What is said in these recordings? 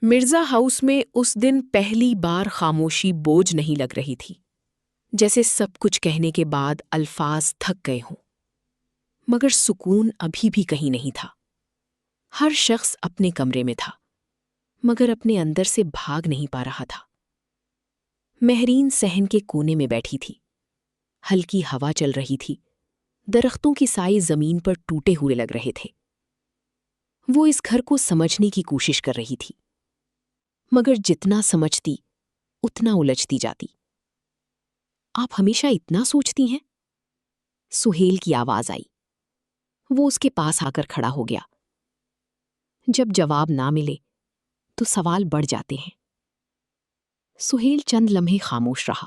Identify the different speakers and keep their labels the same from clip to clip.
Speaker 1: Mirza house میں اس دن پہلی بار خاموشی بوجھ نہیں لگ رہی تھی، جیسے سب کچھ کہنے کے بعد الفاظ تھک گئے ہوں، مگر سکون ابھی بھی کہیں نہیں تھا۔ ہر شخص اپنے کمرے میں تھا، مگر اپنے اندر سے بھاگ نہیں پا رہا تھا۔ مہرین صحن کے کونے میں بیٹھی تھی، ہلکی ہوا چل رہی تھی، درختوں کی سائے زمین پر ٹوٹے ہوئے لگ رہے تھے۔ وہ اس گھر کو سمجھنے کی کوشش کر رہی تھی، مگر جتنا سمجھتی اتنا الجھتی جاتی۔ آپ ہمیشہ اتنا سوچتی ہیں؟ سہیل کی آواز آئی۔ وہ اس کے پاس آ کر کھڑا ہو گیا۔ جب جواب نہ ملے تو سوال بڑھ جاتے ہیں۔ سہیل چند لمحے خاموش رہا۔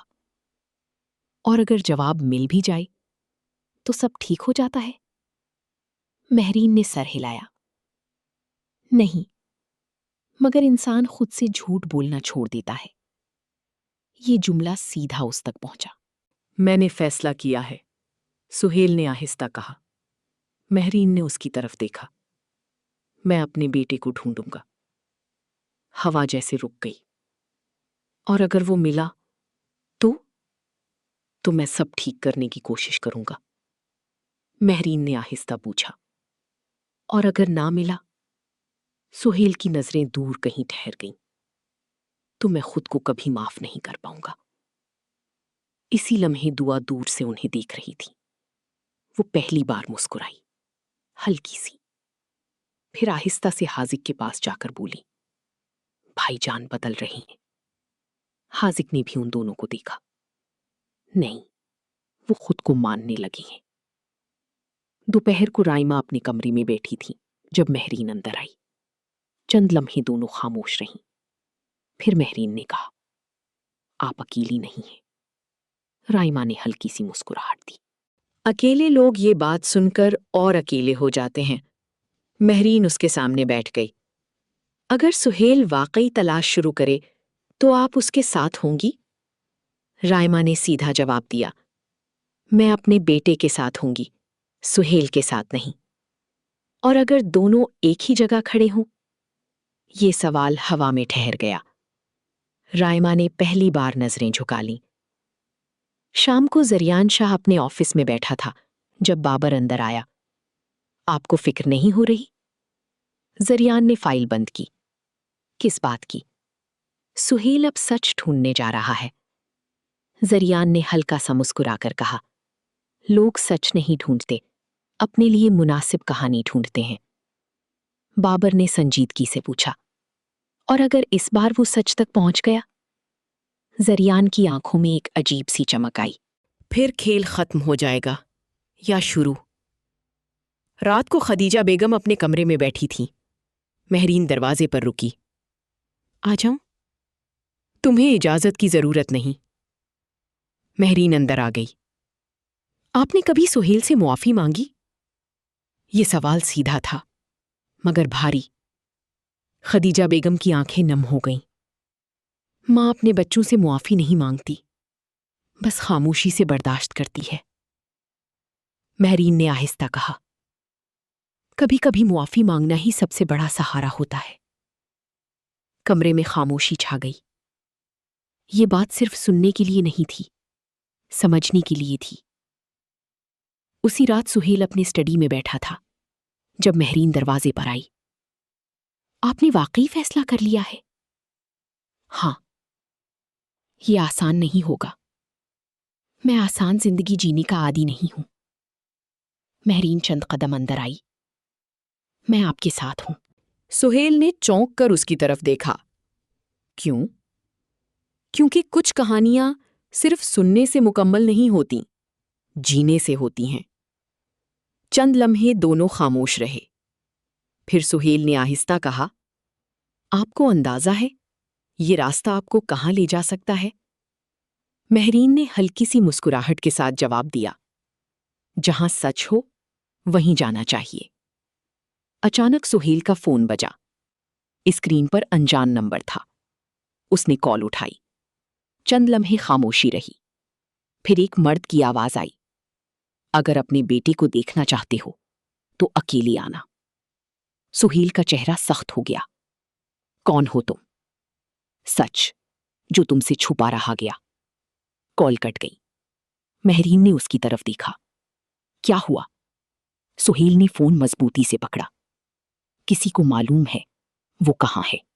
Speaker 1: اور اگر جواب مل بھی جائے تو سب ٹھیک ہو جاتا ہے؟ مہرین نے سر ہلایا۔ نہیں، مگر انسان خود سے جھوٹ بولنا چھوڑ دیتا ہے۔ یہ جملہ سیدھا اس تک پہنچا۔
Speaker 2: میں نے فیصلہ کیا ہے، سہیل نے آہستہ کہا۔ مہرین نے اس کی طرف دیکھا۔ میں اپنے بیٹے کو ڈھونڈوں گا۔ ہوا جیسے رک گئی۔ اور اگر وہ ملا تو میں سب ٹھیک کرنے کی کوشش کروں گا۔ مہرین نے آہستہ پوچھا۔ اور اگر نہ ملا؟ سہیل کی نظریں دور کہیں ٹھہر گئیں۔ تو میں خود کو کبھی معاف نہیں کر پاؤں گا۔ اسی لمحے دعا دور سے انہیں دیکھ رہی تھی۔ وہ پہلی بار مسکرائی، ہلکی سی، پھر آہستہ سے حاذق کے پاس جا کر بولی، بھائی جان بدل رہی ہیں۔ حاذق نے بھی ان دونوں کو دیکھا۔ نہیں، وہ خود کو ماننے لگی ہیں۔ دوپہر کو رائمہ اپنے کمرے میں بیٹھی تھی جب مہرین اندر آئی۔ چند لمحے دونوں خاموش رہیں۔ پھر مہرین نے کہا، آپ اکیلی نہیں ہیں۔ رائمہ نے ہلکی سی مسکراہٹ دی۔
Speaker 1: اکیلے لوگ یہ بات سن کر اور اکیلے ہو جاتے ہیں۔ مہرین اس کے سامنے بیٹھ گئی۔ اگر سہیل واقعی تلاش شروع کرے تو آپ اس کے ساتھ ہوں گی؟ رائمہ نے سیدھا جواب دیا، میں اپنے بیٹے کے ساتھ ہوں گی، سہیل کے ساتھ نہیں۔ اور اگر دونوں ایک ہی جگہ کھڑے ہوں؟ یہ سوال ہوا میں ٹھہر گیا۔ رائمہ نے پہلی بار نظریں جھکا لیں۔ شام کو زریان شاہ اپنے آفس میں بیٹھا تھا جب بابر اندر آیا۔ آپ کو فکر نہیں ہو رہی؟ زریان نے فائل بند کی۔ کس بات کی؟ سہیل اب سچ ڈھونڈنے جا رہا ہے۔ زریان نے ہلکا سا مسکرا کر کہا، لوگ سچ نہیں ڈھونڈتے، اپنے لیے مناسب کہانی ڈھونڈتے ہیں۔ بابر نے سنجیدگی سے پوچھا، اور اگر اس بار وہ سچ تک پہنچ گیا؟ زریان کی آنکھوں میں ایک عجیب سی چمک آئی۔
Speaker 2: پھر کھیل ختم ہو جائے گا یا شروع؟ رات کو خدیجہ بیگم اپنے کمرے میں بیٹھی تھیں۔ مہرین دروازے پر رکی۔ آ جاؤں؟ تمہیں اجازت کی ضرورت نہیں۔ مہرین اندر آ گئی۔ آپ نے کبھی سہیل سے معافی مانگی؟ یہ سوال سیدھا تھا مگر بھاری۔ خدیجہ بیگم کی آنکھیں نم ہو گئیں۔ ماں اپنے بچوں سے معافی نہیں مانگتی، بس خاموشی سے برداشت کرتی ہے۔ مہرین نے آہستہ کہا، کبھی کبھی معافی مانگنا ہی سب سے بڑا سہارا ہوتا ہے۔ کمرے میں خاموشی چھا گئی۔ یہ بات صرف سننے کے لیے نہیں تھی، سمجھنے کے لیے تھی۔ اسی رات سہیل اپنے اسٹڈی میں بیٹھا تھا جب مہرین دروازے پر آئی۔ آپ نے واقعی فیصلہ کر لیا ہے؟ ہاں۔ یہ آسان نہیں ہوگا۔ میں آسان زندگی جینے کا عادی نہیں ہوں۔ مہرین چند قدم اندر آئی۔ میں آپ کے ساتھ ہوں۔
Speaker 1: سہیل نے چونک کر اس کی طرف دیکھا۔ کیوں؟ کیونکہ کچھ کہانیاں صرف سننے سے مکمل نہیں ہوتیں، جینے سے ہوتی ہیں۔ چند لمحے دونوں خاموش رہے۔ پھر سہیل نے آہستہ کہا، آپ کو اندازہ ہے یہ راستہ آپ کو کہاں لے جا سکتا ہے؟ مہرین نے ہلکی سی مسکراہٹ کے ساتھ جواب دیا، جہاں سچ ہو وہیں جانا چاہیے۔ اچانک سہیل کا فون بجا۔ اسکرین پر انجان نمبر تھا۔ اس نے کال اٹھائی۔ چند لمحے خاموشی رہی۔ پھر ایک مرد کی آواز آئی، اگر اپنے بیٹے کو دیکھنا چاہتے ہو تو اکیلے آنا۔ سہیل کا چہرہ سخت ہو گیا۔ کون ہو تم؟ سچ جو تم سے چھپا رہا گیا۔ کال کٹ گئی۔ مہرین نے اس کی طرف دیکھا۔ کیا ہوا؟ سہیل نے فون مضبوطی سے پکڑا۔ کسی کو معلوم ہے وہ کہاں ہے؟